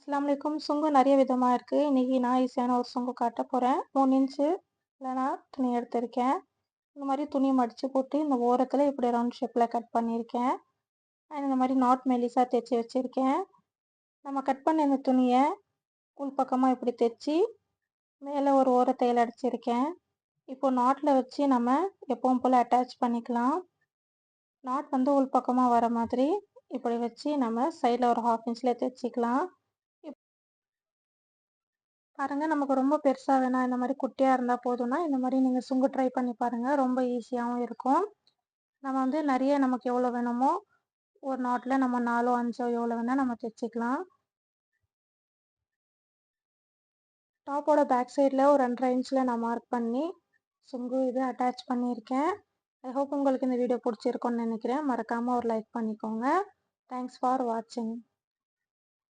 அஸ்ஸலாமு அலைக்கும். சுங்கு நெறைய விதமா இருக்கு. இன்னைக்கு நான் ஈஸியான ஒரு சுங்கு காட்டப் போறேன். 3 இன்ச்சு இல்லனா துணி எடுத்திருக்கேன். இந்த மாரி துணி மடிச்சு போட்டு இந்த ஓரத்துல இப்படி ரவுண்ட் ஷேப்ல கட் பண்ணியிருக்கேன். இந்த மாரி நாட் மெலிசா தேச்சு வச்சிருக்கேன். நம்ம கட் பண்ண இந்த துணிய உள் பக்கமா இப்படி தேச்சு மேல ஒரு ஓர தையல் அடிச்சிருக்கேன். இப்போ நாட்ல வச்சு நம்ம எப்பவும் போல அட்டாச் பண்ணிக்கலாம். நாட் வந்து உள் பக்கமா வர மாதிரி இப்படி வச்சு நம்ம சைடுல ஒரு 1/2 இன்ச்ல தேச்சுக்கலாம். பாருங்க நமக்கு ரொம்ப பெருசா வேணாம். இந்த மாரி குட்டியா இருந்தா போதும்னா, இந்த மாரி நீங்க சுங்கு ட்ரை பண்ணி பாருங்க. ரொம்ப ஈஸியாவும் இருக்கும். நம்ம வந்து நெறைய நமக்கு எவ்வளோ வேணுமோ, ஒரு நாட்ல நம்ம 4ஓ, 5ஓ எவ்வளோ வேணா நம்ம தச்சுக்கலாம். டாப்போட பேக் சைடுல ஒரு 2 1/2 இன்ச்ல நான் மார்க் பண்ணி, சுங்கு இது அட்டாச் பண்ணியிருக்கேன். ஐ ஹோப் உங்களுக்கு இந்த வீடியோ புடிச்சிருக்கும்னு நெனைக்கிறேன். மறக்காம ஒரு லைக் பண்ணிக்கோங்க. தேங்க்ஸ் ஃபார் வாட்சிங்.